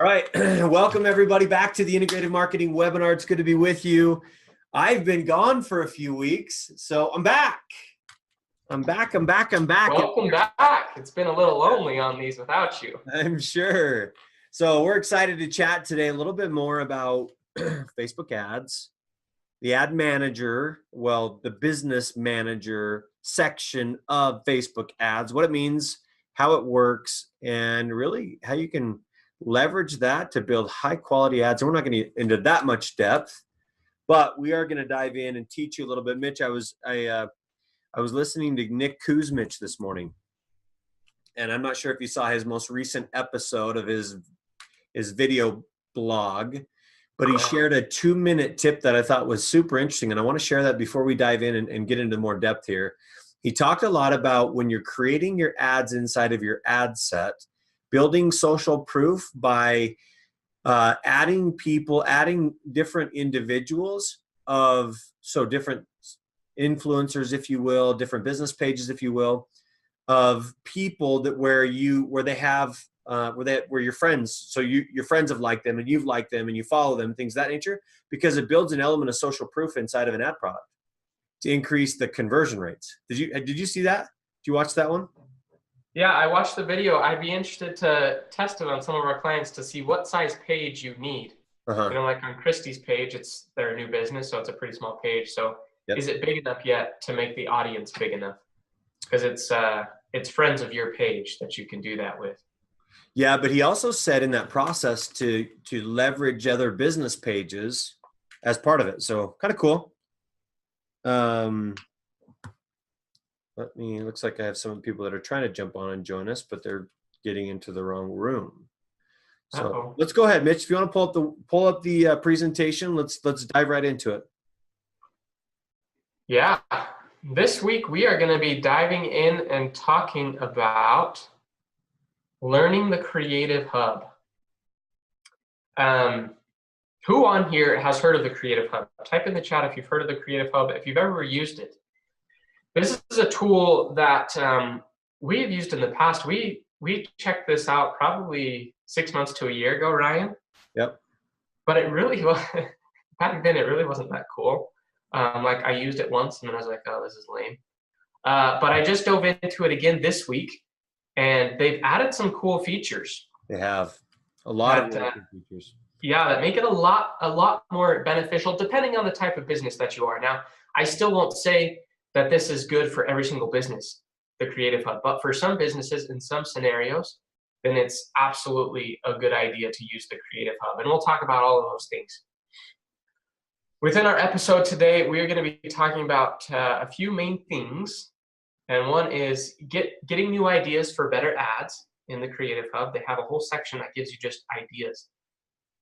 All right. Welcome everybody back to the Integrative Marketing webinar. It's good to be with you. I've been gone for a few weeks, so I'm back. I'm back. Welcome back. It's been a little lonely on these without you. I'm sure. So we're excited to chat today a little bit more about Facebook ads, the ad manager, well, the business manager section of Facebook ads, what it means, how it works, and really how you can leverage that to build high quality ads. And we're not going to get into that much depth, but we are going to dive in and teach you a little bit. Mitch, I was listening to Nick Kuzmich this morning, and I'm not sure if you saw his most recent episode of his video blog, but he shared a 2-minute tip that I thought was super interesting. And I want to share that before we dive in and get into more depth here. He talked a lot about when you're creating your ads inside of your ad set, building social proof by adding different individuals different influencers, if you will, different business pages, if you will, of people that where you're friends. So your friends have liked them and you've liked them and you follow them, things of that nature, because it builds an element of social proof inside of an ad product to increase the conversion rates. Did you see that? Did you watch that one? Yeah, I watched the video. I'd be interested to test it on some of our clients to see what size page you need. Like on Christy's page, they're a new business, so it's a pretty small page. So Is it big enough yet to make the audience big enough? Because it's friends of your page that you can do that with. Yeah, but he also said in that process to leverage other business pages as part of it. So kind of cool. Looks like I have some people that are trying to jump on and join us, but they're getting into the wrong room. So Let's go ahead, Mitch. If you want to pull up the presentation, let's dive right into it. Yeah, this week we are going to be diving in and talking about learning the Creative Hub. Who on here has heard of the Creative Hub? Type in the chat if you've heard of the Creative Hub, if you've ever used it. This is a tool that we have used in the past. We checked this out probably 6 months to a year ago, Ryan. Yep. But it really was, back then it really wasn't that cool. Like I used it once and then I was like, oh, this is lame. But I just dove into it again this week, and they've added some cool features. They have a lot of features. Yeah, that make it a lot more beneficial depending on the type of business that you are. Now, I still won't say that this is good for every single business, the Creative Hub, but for some businesses in some scenarios, then it's absolutely a good idea to use the Creative Hub. And we'll talk about all of those things. Within our episode today, we're going to be talking about a few main things. And one is getting new ideas for better ads in the Creative Hub. They have a whole section that gives you just ideas.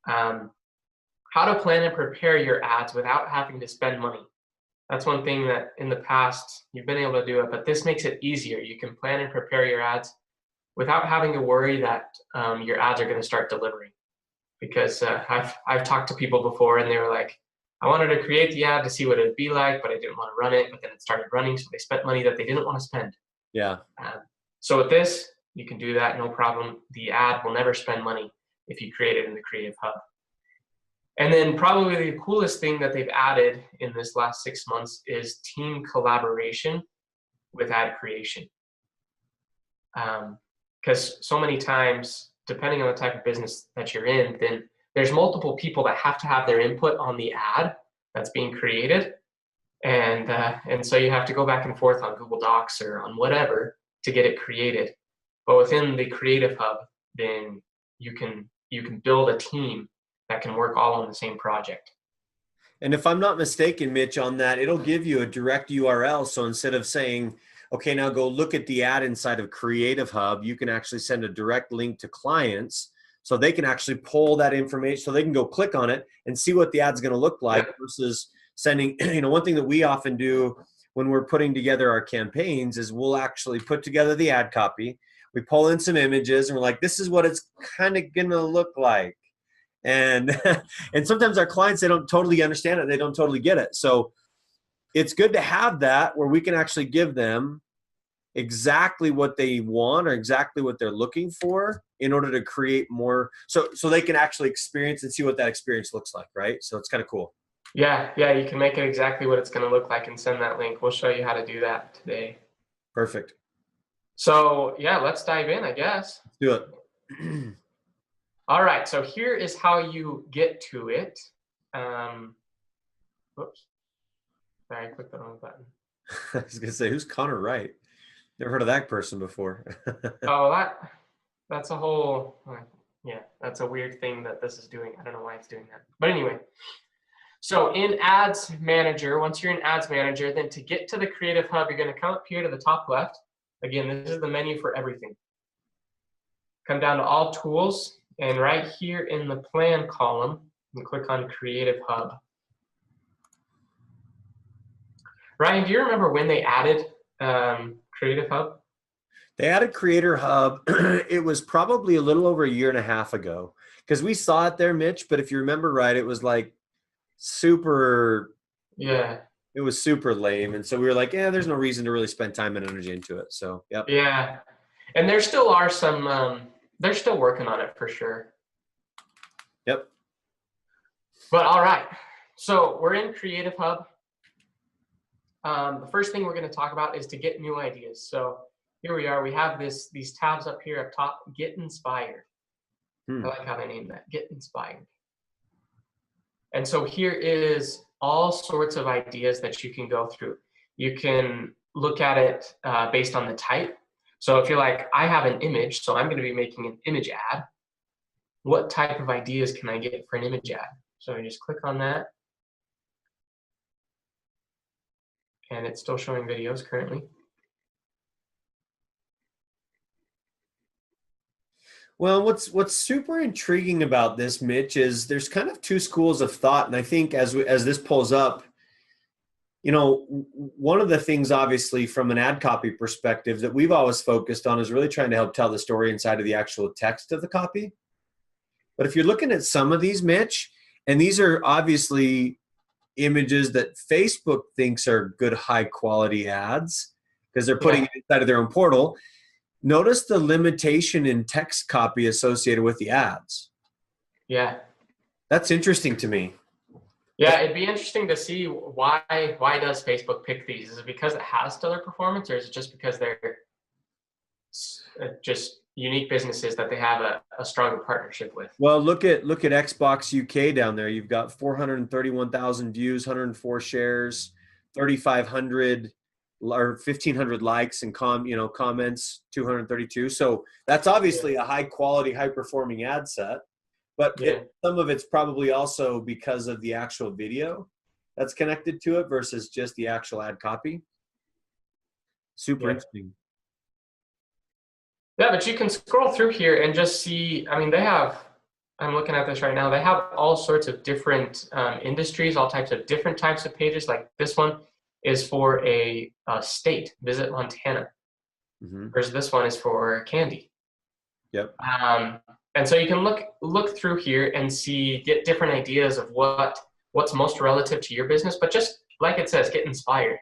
How to plan and prepare your ads without having to spend money. That's one thing that in the past you've been able to do it, but this makes it easier. You can plan and prepare your ads without having to worry that your ads are going to start delivering. Because I've talked to people before and they were like, I wanted to create the ad to see what it'd be like, but I didn't want to run it. But then it started running, so they spent money that they didn't want to spend. Yeah. So with this, you can do that, no problem. The ad will never spend money if you create it in the Creative Hub. And then probably the coolest thing that they've added in this last 6 months is team collaboration with ad creation. Because so many times, depending on the type of business that you're in, then there's multiple people that have to have their input on the ad that's being created. And so you have to go back and forth on Google Docs or on whatever to get it created. But within the Creative Hub, then you can build a team that can work all on the same project. And if I'm not mistaken, Mitch, on that, it'll give you a direct URL. So instead of saying, okay, now go look at the ad inside of Creative Hub, you can actually send a direct link to clients so they can actually pull that information, so they can go click on it and see what the ad's going to look like versus sending, one thing that we often do when we're putting together our campaigns is we'll actually put together the ad copy. We pull in some images and we're like, this is what it's kind of going to look like. And sometimes our clients, they don't totally understand it. They don't totally get it. So it's good to have that where we can actually give them exactly what they want or exactly what they're looking for in order to create more, so they can actually experience and see what that experience looks like, right? So it's kind of cool. Yeah, you can make it exactly what it's going to look like and send that link. We'll show you how to do that today. Perfect. So yeah, let's dive in, I guess. Let's do it. All right, so here is how you get to it. Whoops. Sorry, I clicked the wrong button. I was gonna say, who's Connor Wright? Never heard of that person before. Oh, that's a whole, yeah, that's a weird thing that this is doing. I don't know why it's doing that. But anyway, so in Ads Manager, once you're in Ads Manager, then to get to the Creative Hub, you're going to come up here to the top left. Again, this is the menu for everything. Come down to All Tools, and right here in the Plan column, you click on Creative Hub. Ryan, do you remember when they added Creative Hub? They added Creator Hub. It was probably a little over a year and a half ago, because we saw it there, Mitch. But if you remember right, it was like super. Yeah. It was super lame, and so we were like, "Yeah, there's no reason to really spend time and energy into it." So, yep. Yeah, and there still are some. They're still working on it for sure. Yep. But all right, so we're in Creative Hub. The first thing we're going to talk about is to get new ideas. So here we are. We have these tabs up here up top. Get inspired. I like how they named that. Get inspired. And so here is all sorts of ideas that you can go through. You can look at it based on the type. So if you're like, I have an image, so I'm going to be making an image ad. What type of ideas can I get for an image ad? So you just click on that. And it's still showing videos currently. Well, what's super intriguing about this, Mitch, is there's kind of two schools of thought, and I think as this pulls up, you know, one of the things, obviously, from an ad copy perspective that we've always focused on is really trying to help tell the story inside of the actual text of the copy. But if you're looking at some of these, Mitch, and these are obviously images that Facebook thinks are good, high quality ads because they're putting it inside of their own portal. Notice the limitation in text copy associated with the ads. Yeah. That's interesting to me. Yeah, it'd be interesting to see why does Facebook pick these? Is it because it has stellar performance, or is it just because they're just unique businesses that they have a stronger partnership with? Well, look at Xbox UK down there. You've got 431,000 views, 104 shares, 3,500 or 1,500 likes and comments, 232. So that's obviously a high quality, high performing ad set. But some of it's probably also because of the actual video that's connected to it versus just the actual ad copy. Super interesting. Yeah, but you can scroll through here and just see, I mean, I'm looking at this right now, they have all sorts of different industries, all types of different types of pages. Like this one is for a state, visit Montana. Whereas this one is for candy. Yep. And so you can look through here and get different ideas of what's most relative to your business. But just like it says, get inspired.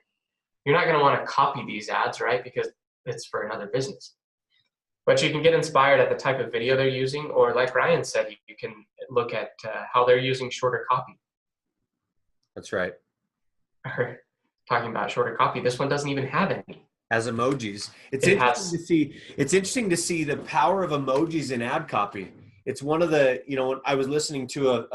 You're not going to want to copy these ads, right? Because it's for another business. But you can get inspired at the type of video they're using, or like Ryan said, you can look at how they're using shorter copy. That's right. Talking about shorter copy, this one doesn't even have any. As emojis. It's interesting to see the power of emojis in ad copy. It's one of the, I was listening to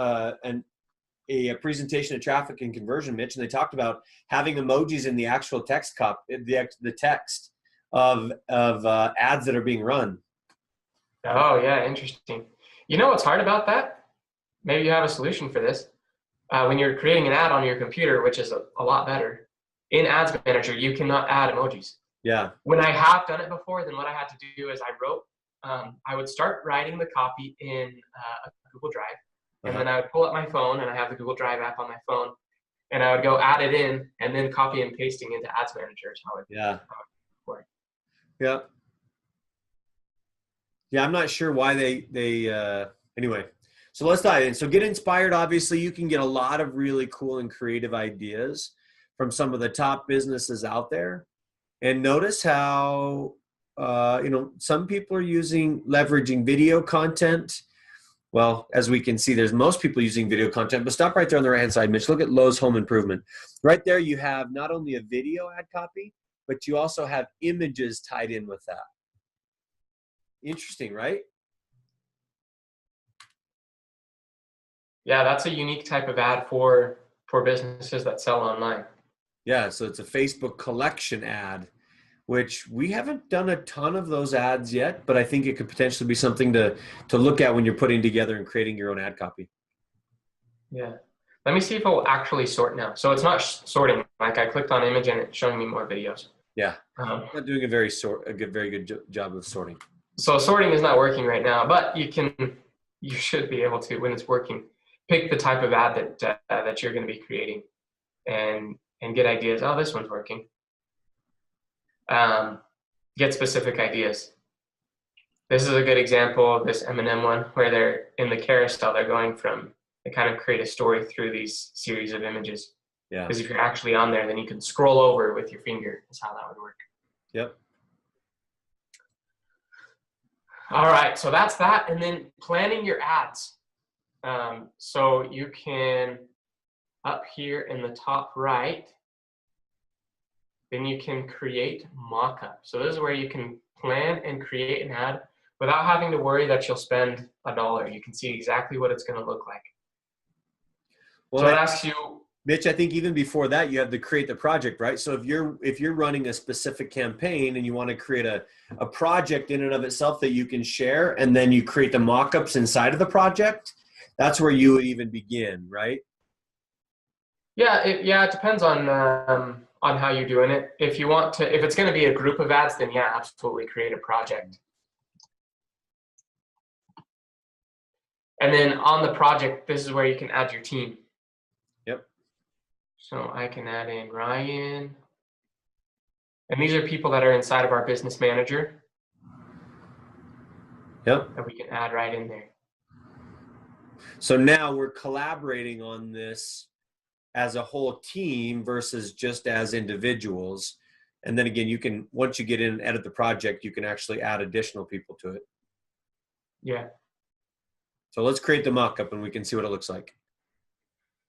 a presentation of traffic and conversion, Mitch, and they talked about having emojis in the actual text the text of ads that are being run. Oh yeah, interesting. You know what's hard about that? Maybe you have a solution for this. When you're creating an ad on your computer, which is a lot better, in Ads Manager, you cannot add emojis. Yeah. When I have done it before, then what I had to do is I would start writing the copy in a Google Drive, and then I would pull up my phone, and I have the Google Drive app on my phone, and I would go add it in, and then copy and pasting into Ads Manager is how it worked. Yeah. Yeah, I'm not sure why they anyway. So let's dive in. So get inspired. Obviously, you can get a lot of really cool and creative ideas from some of the top businesses out there. And notice how some people are leveraging video content. Well, as we can see, there's most people using video content, but stop right there on the right-hand side, Mitch. Look at Lowe's Home Improvement. Right there, you have not only a video ad copy, but you also have images tied in with that. Interesting, right? Yeah, that's a unique type of ad for businesses that sell online. Yeah, so it's a Facebook collection ad, which we haven't done a ton of those ads yet, but I think it could potentially be something to look at when you're putting together and creating your own ad copy. Yeah. Let me see if it will actually sort now. So it's not sorting. Like I clicked on image and it's showing me more videos. Yeah, not doing a very good job of sorting. So sorting is not working right now, but you should be able to, when it's working, pick the type of ad that you're going to be creating, and get ideas. Oh, this one's working. Get specific ideas. This is a good example of this M&M one, where they're in the carousel. They kind of create a story through these series of images. Yeah. Because if you're actually on there, then you can scroll over with your finger. That's how that would work. Yep. All right, so that's that. And then planning your ads. So you can, up here in the top right, then you can create mock-up. So this is where you can plan and create an ad without having to worry that you'll spend $1. You can see exactly what it's going to look like. Well, so it asks you, Mitch, I think even before that, you have to create the project, right? So if you're running a specific campaign and you want to create a project in and of itself that you can share, and then you create the mock-ups inside of the project, that's where you would even begin, right? Yeah, it depends on how you're doing it. If it's going to be a group of ads, then yeah, absolutely create a project. And then on the project, this is where you can add your team. Yep. So I can add in Ryan. And these are people that are inside of our business manager. Yep. That we can add right in there. So now we're collaborating on this as a whole team versus just as individuals. And then again, once you get in and edit the project, you can actually add additional people to it. Yeah. So let's create the mock-up and we can see what it looks like.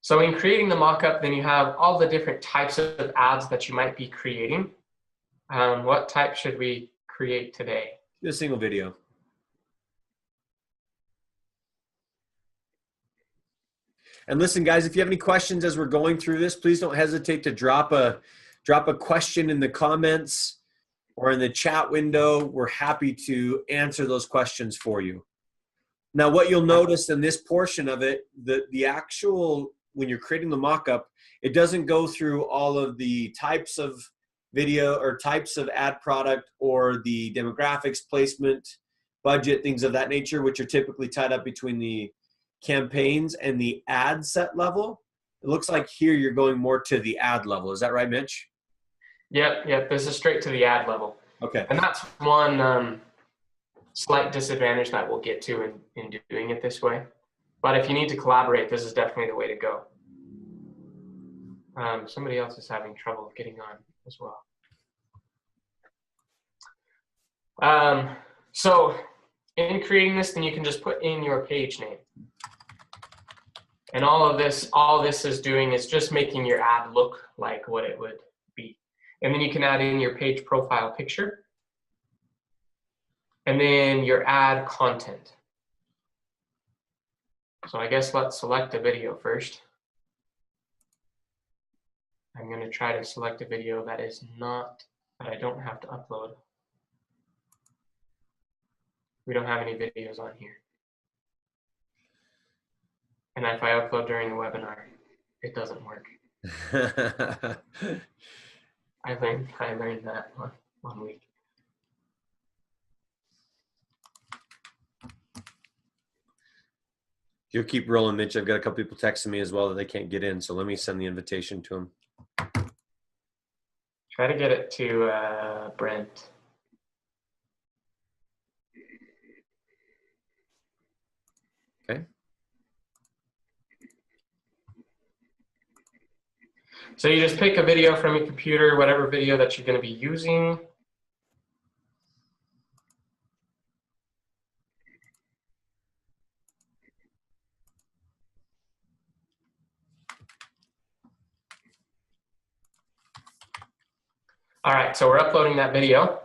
So in creating the mock-up, then you have all the different types of ads that you might be creating. What type should we create today? Do a single video. And listen, guys, if you have any questions as we're going through this, please don't hesitate to drop a question in the comments or in the chat window. We're happy to answer those questions for you. Now, what you'll notice in this portion of it, the actual, when you're creating the mock-up, it doesn't go through all of the types of video or types of ad product or the demographics, placement, budget, things of that nature, which are typically tied up between the campaigns and the ad set level. It looks like here you're going more to the ad level. Is that right, Mitch? Yep. This is straight to the ad level. Okay. And that's one slight disadvantage that we'll get to in doing it this way. But if you need to collaborate, this is definitely the way to go. Somebody else is having trouble getting on as well. So in creating this, then you can just put in your page name. And all this is doing is just making your ad look like what it would be. And then you can add in your page profile picture. And then your ad content. So I guess let's select a video first. I'm going to try to select a video that I don't have to upload. We don't have any videos on here. And if I upload during the webinar, it doesn't work. I learned that one week. You'll keep rolling, Mitch. I've got a couple people texting me as well that they can't get in, so let me send the invitation to them. Try to get it to Brent. Okay. So you just pick a video from your computer, whatever video that you're going to be using. All right, so we're uploading that video,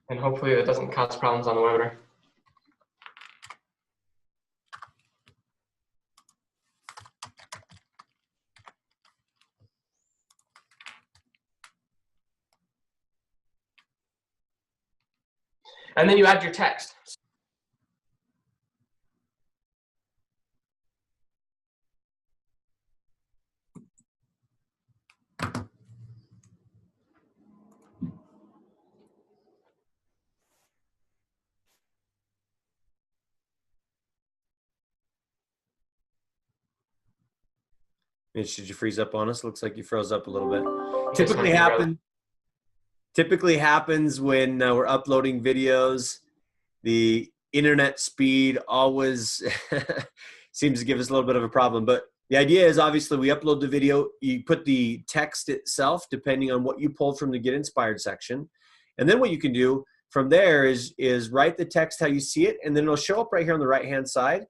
and hopefully that doesn't cause problems on the webinar. And then you add your text. Mitch, did you freeze up on us? Looks like you froze up a little bit. Yes, Typically happens when we're uploading videos. The internet speed always seems to give us a little bit of a problem. But the idea is obviously we upload the video, you put the text itself, depending on what you pulled from the Get Inspired section. And then what you can do from there is write the text how you see it, and then it'll show up right here on the right-hand side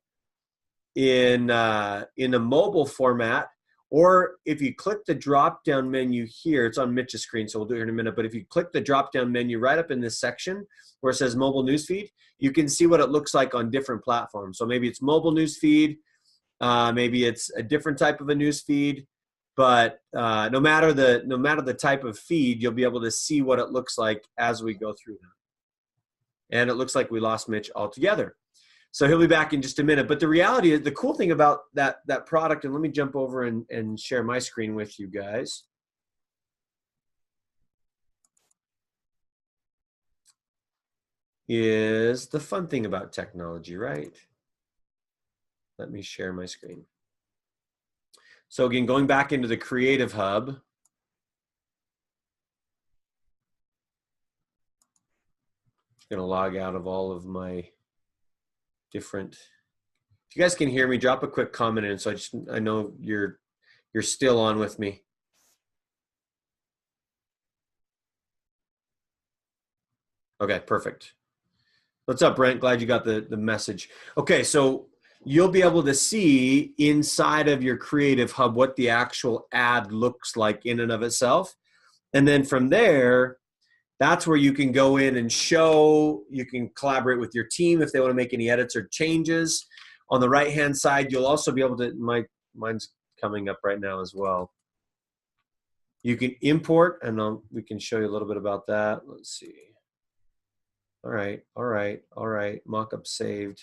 in a mobile format. Or if you click the drop-down menu here, it's on Mitch's screen, so we'll do it here in a minute, but if you click the drop-down menu right up in this section where it says mobile newsfeed, you can see what it looks like on different platforms. So maybe it's mobile newsfeed, maybe it's a different type of a newsfeed, but no matter the type of feed, you'll be able to see what it looks like as we go through them. And it looks like we lost Mitch altogether. So he'll be back in just a minute. But the reality is, the cool thing about that product, and let me jump over and share my screen with you guys. Is the fun thing about technology, right? Let me share my screen. So again, going back into the Creative Hub. I'm going to log out of all of my different. If you guys can hear me, drop a quick comment in so I know you're still on with me. Okay, perfect. What's up, Brent? Glad you got the message. Okay, so you'll be able to see inside of your Creative Hub what the actual ad looks like in and of itself. And then from there, that's where you can go in and show, you can collaborate with your team if they want to make any edits or changes. On the right-hand side, you'll also be able to, mine's coming up right now as well. You can import, and we can show you a little bit about that. Let's see. All right. Mockup saved.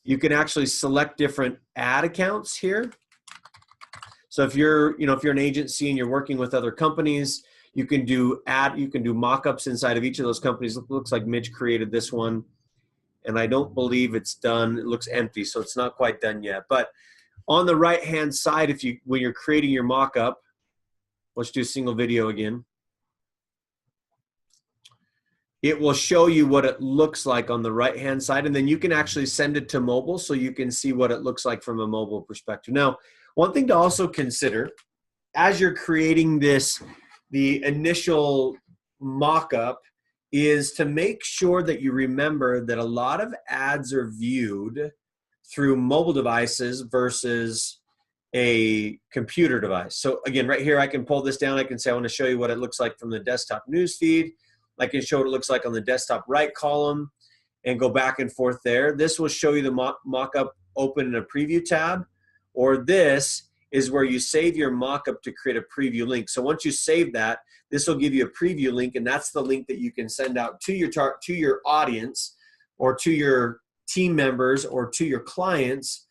You can actually select different ad accounts here. So if you're an agency and you're working with other companies, you can do mock-ups inside of each of those companies. It looks like Mitch created this one, and I don't believe it's done. It looks empty, so it's not quite done yet. But on the right-hand side, when you're creating your mock-up, let's do single video again. It will show you what it looks like on the right-hand side, and then you can actually send it to mobile so you can see what it looks like from a mobile perspective. Now, one thing to also consider as you're creating the initial mock-up is to make sure that you remember that a lot of ads are viewed through mobile devices versus a computer device. So again, right here, I can pull this down. I can say, I want to show you what it looks like from the desktop newsfeed. I can show what it looks like on the desktop right column and go back and forth there. This will show you the mock-up open in a preview tab, or this is where you save your mock-up to create a preview link. So once you save that, this will give you a preview link, and that's the link that you can send out to your audience or to your team members or to your clients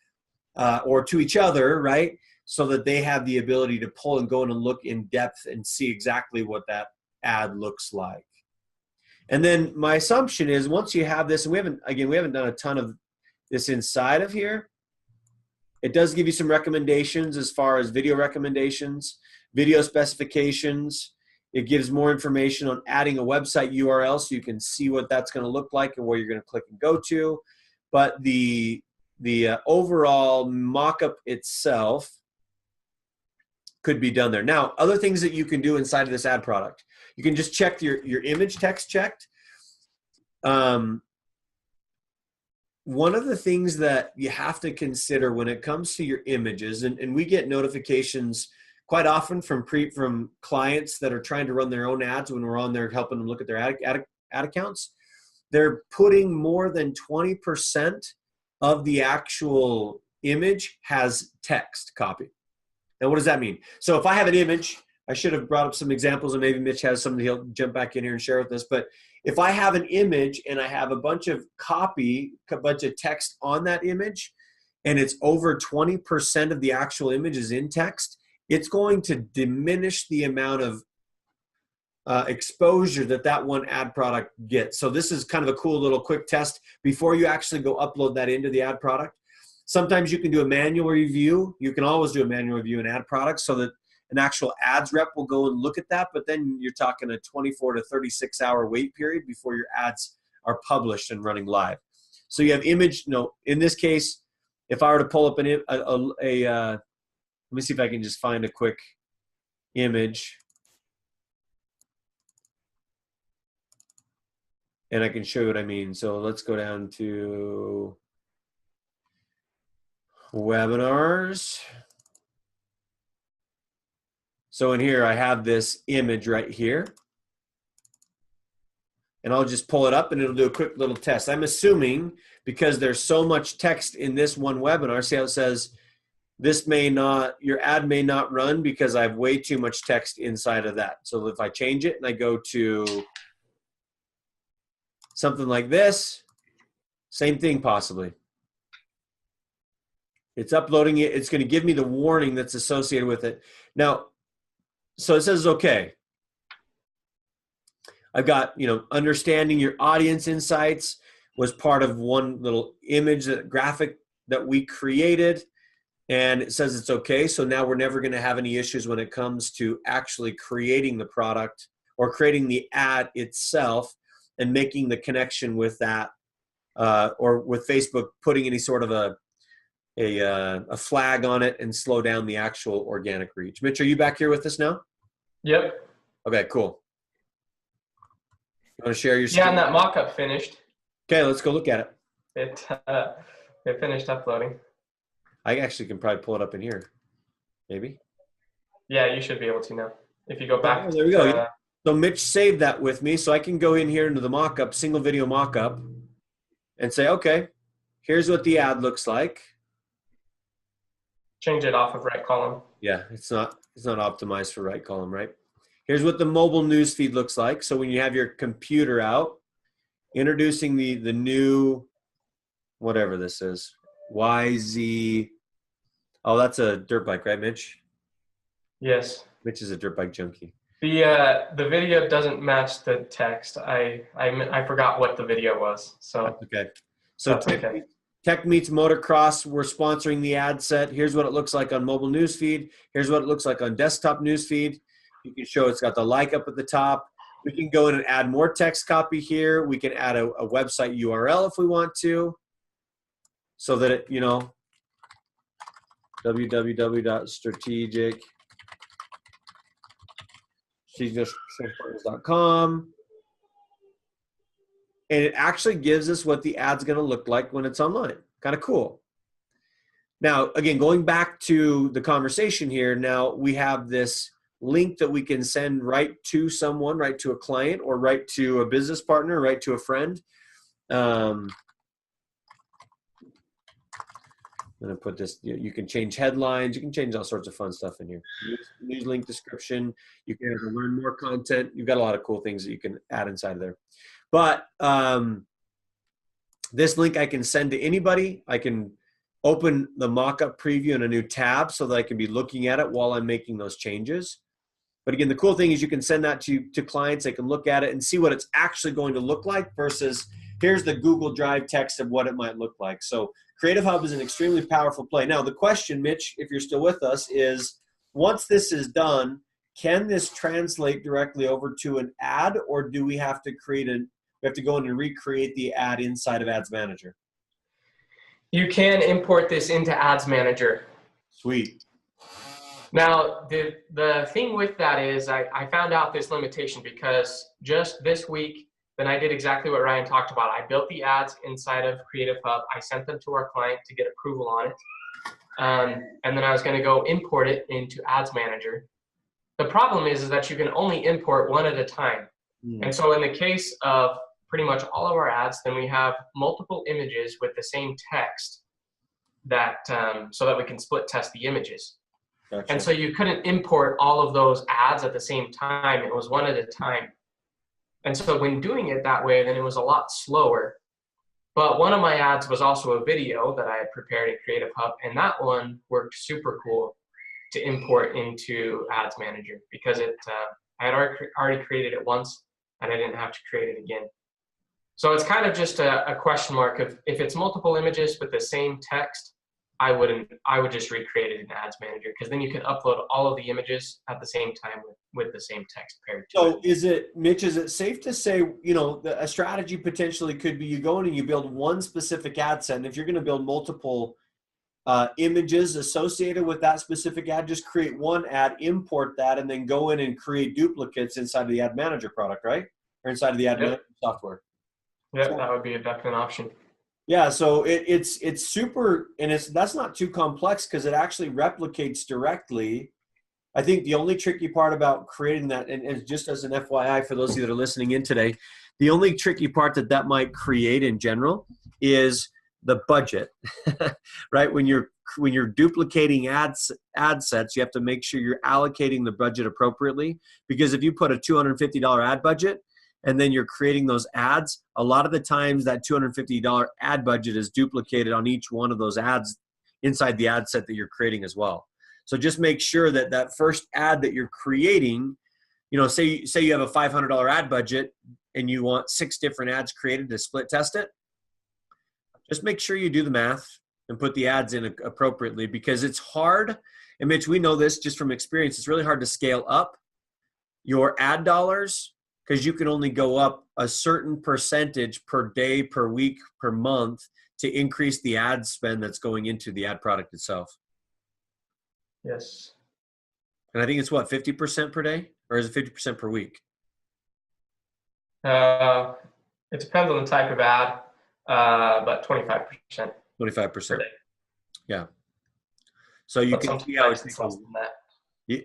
or to each other, right? So that they have the ability to pull and go in and look in depth and see exactly what that ad looks like. And then my assumption is once you have this, and we haven't done a ton of this inside of here, it does give you some recommendations as far as video recommendations, video specifications. It gives more information on adding a website URL so you can see what that's going to look like and where you're going to click and go to. But the overall mock-up itself could be done there. Now, other things that you can do inside of this ad product. You can just check your image text checked. One of the things that you have to consider when it comes to your images, and we get notifications quite often from clients that are trying to run their own ads when we're on there helping them look at their ad accounts. They're putting more than 20% of the actual image has text copy. Now, what does that mean? So if I have an image, I should have brought up some examples, and maybe Mitch has something he'll jump back in here and share with us. But if I have an image and I have a bunch of text on that image, and it's over 20% of the actual image is in text, it's going to diminish the amount of exposure that one ad product gets. So this is kind of a cool little quick test before you actually go upload that into the ad product. Sometimes you can do a manual review. You can always do a manual review in ad products so that an actual ads rep will go and look at that, but then you're talking a 24 to 36 hour wait period before your ads are published and running live. So you have image, in this case, if I were to pull up let me see if I can just find a quick image. And I can show you what I mean. So let's go down to webinars. So in here, I have this image right here. And I'll just pull it up and it'll do a quick little test. I'm assuming because there's so much text in this one webinar, see how it says, your ad may not run because I have way too much text inside of that. So if I change it and I go to something like this, same thing possibly. It's uploading it. It's going to give me the warning that's associated with it. Now, so it says, okay. I've got, understanding your audience insights was part of one little image, graphic that we created. And it says it's okay. So now we're never going to have any issues when it comes to actually creating the product or creating the ad itself and making the connection with that or with Facebook putting any sort of a flag on it and slow down the actual organic reach. Mitch, are you back here with us now? Yep. Okay, cool. You want to share your screen? Yeah, and that mock-up finished. Okay, let's go look at it. It finished uploading. I actually can probably pull it up in here. Maybe. Yeah, you should be able to now. If you go back. Oh, there we go. So Mitch saved that with me, so I can go in here into the mock-up, single video mock-up, and say, okay, here's what the ad looks like. Change it off of right column. Yeah, it's not optimized for right column, right? Here's what the mobile news feed looks like. So when you have your computer out, introducing the new, whatever this is, YZ. Oh, that's a dirt bike, right, Mitch? Yes. Mitch is a dirt bike junkie. The video doesn't match the text. I forgot what the video was. So that's okay. So Tech Meets Motocross, we're sponsoring the ad set. Here's what it looks like on mobile newsfeed. Here's what it looks like on desktop newsfeed. You can show it's got the like up at the top. We can go in and add more text copy here. We can add a website URL if we want to. So that it, www.strategic.com. And it actually gives us what the ad's going to look like when it's online. Kind of cool. Now, again, going back to the conversation here, now we have this link that we can send right to someone, right to a client, or right to a business partner, right to a friend. I'm going to put this, you can change headlines. You can change all sorts of fun stuff in here. News link description. You can learn more content. You've got a lot of cool things that you can add inside of there. But this link I can send to anybody. I can open the mock-up preview in a new tab so that I can be looking at it while I'm making those changes. But again, the cool thing is you can send that to clients. They can look at it and see what it's actually going to look like versus here's the Google Drive text of what it might look like. So Creative Hub is an extremely powerful play. Now, the question, Mitch, if you're still with us, is once this is done, can this translate directly over to an ad, or do we have to we have to go in and recreate the ad inside of Ads Manager? You can import this into Ads Manager. Sweet. Now, the thing with that is I found out this limitation because just this week, then I did exactly what Ryan talked about. I built the ads inside of Creative Hub. I sent them to our client to get approval on it. and then I was going to go import it into Ads Manager. The problem is that you can only import one at a time. And so in the case of pretty much all of our ads, then we have multiple images with the same text that so that we can split test the images. Gotcha. And so you couldn't import all of those ads at the same time. It was one at a time. And so when doing it that way, then it was a lot slower. But one of my ads was also a video that I had prepared in Creative Hub, and that one worked super cool to import into Ads Manager because I had already created it once and I didn't have to create it again. So it's kind of just a question mark of if it's multiple images with the same text, I would just recreate it in Ads Manager because then you can upload all of the images at the same time with the same text paired to it. So Mitch, is it safe to say, a strategy potentially could be you go in and you build one specific ad set, and if you're going to build multiple images associated with that specific ad, just create one ad, import that, and then go in and create duplicates inside of the Ad Manager product, right? Or inside of the Ad Manager software. Yeah, that would be a definite option. Yeah, so it's super, and that's not too complex because it actually replicates directly. I think the only tricky part about creating that, and just as an FYI for those of you that are listening in today, the only tricky part that might create in general is the budget, right? When you're duplicating ad sets, you have to make sure you're allocating the budget appropriately, because if you put a $250 ad budget and then you're creating those ads, a lot of the times that $250 ad budget is duplicated on each one of those ads inside the ad set that you're creating as well. So just make sure that that first ad that you're creating, say you have a $500 ad budget and you want 6 different ads created to split test it, just make sure you do the math and put the ads in appropriately, because it's hard. And Mitch, we know this just from experience. It's really hard to scale up your ad dollars because you can only go up a certain percentage per day, per week, per month to increase the ad spend that's going into the ad product itself. Yes. And I think it's 50% per day, or is it 50% per week? It depends on the type of ad, but 25%. 25%. Per day. Yeah. So you can see how it's less than that.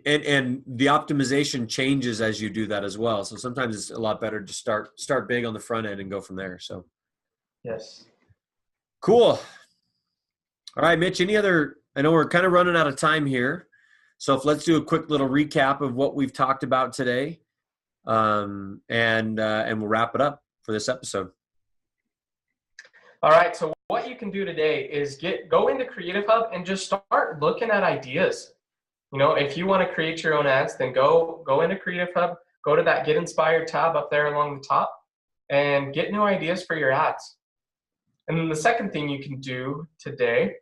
And the optimization changes as you do that as well. So sometimes it's a lot better to start big on the front end and go from there. So yes. Cool. All right, Mitch, I know we're kind of running out of time here. So let's do a quick little recap of what we've talked about today. And we'll wrap it up for this episode. All right. So what you can do today is go into Creative Hub and just start looking at ideas. If you want to create your own ads, then go into Creative Hub, go to that Get Inspired tab up there along the top, and get new ideas for your ads. And then the second thing you can do today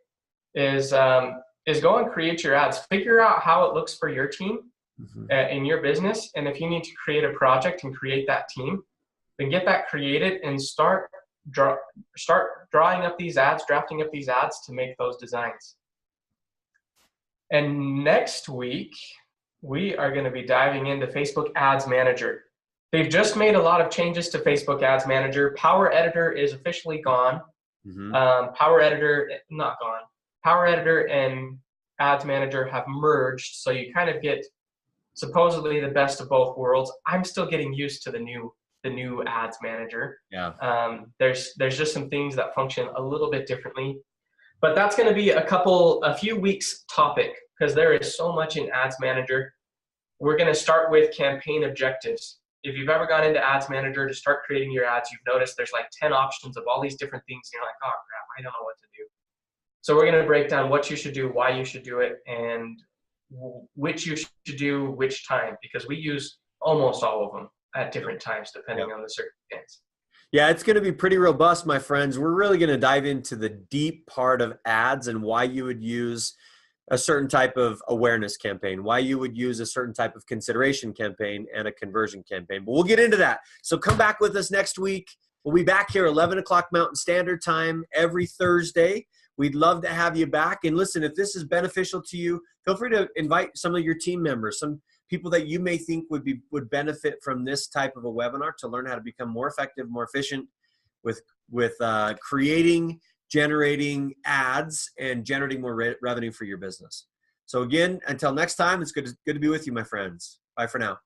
is go and create your ads. Figure out how it looks for your team in your business, and if you need to create a project and create that team, then get that created and start drawing up these ads, drafting up these ads to make those designs. And next week, we are going to be diving into Facebook Ads Manager. They've just made a lot of changes to Facebook Ads Manager. Power Editor is officially gone. Power Editor, not gone. Power Editor and Ads Manager have merged, so you kind of get supposedly the best of both worlds. I'm still getting used to the new Ads Manager. Yeah. There's just some things that function a little bit differently. But that's going to be a few weeks topic, because there is so much in Ads Manager. We're going to start with campaign objectives. If you've ever gone into Ads Manager to start creating your ads, you've noticed there's like 10 options of all these different things. And you're like, oh crap, I don't know what to do. So we're going to break down what you should do, why you should do it, and which you should do which time, because we use almost all of them at different times depending on the circumstance. Yeah, it's going to be pretty robust, my friends. We're really going to dive into the deep part of ads and why you would use a certain type of awareness campaign, why you would use a certain type of consideration campaign and a conversion campaign. But we'll get into that. So come back with us next week. We'll be back here 11 o'clock Mountain Standard Time every Thursday. We'd love to have you back. And listen, if this is beneficial to you, feel free to invite some of your team members, some people that you may think would benefit from this type of a webinar to learn how to become more effective, more efficient with creating, generating ads and generating more revenue for your business. So again, until next time, it's good to be with you, my friends. Bye for now.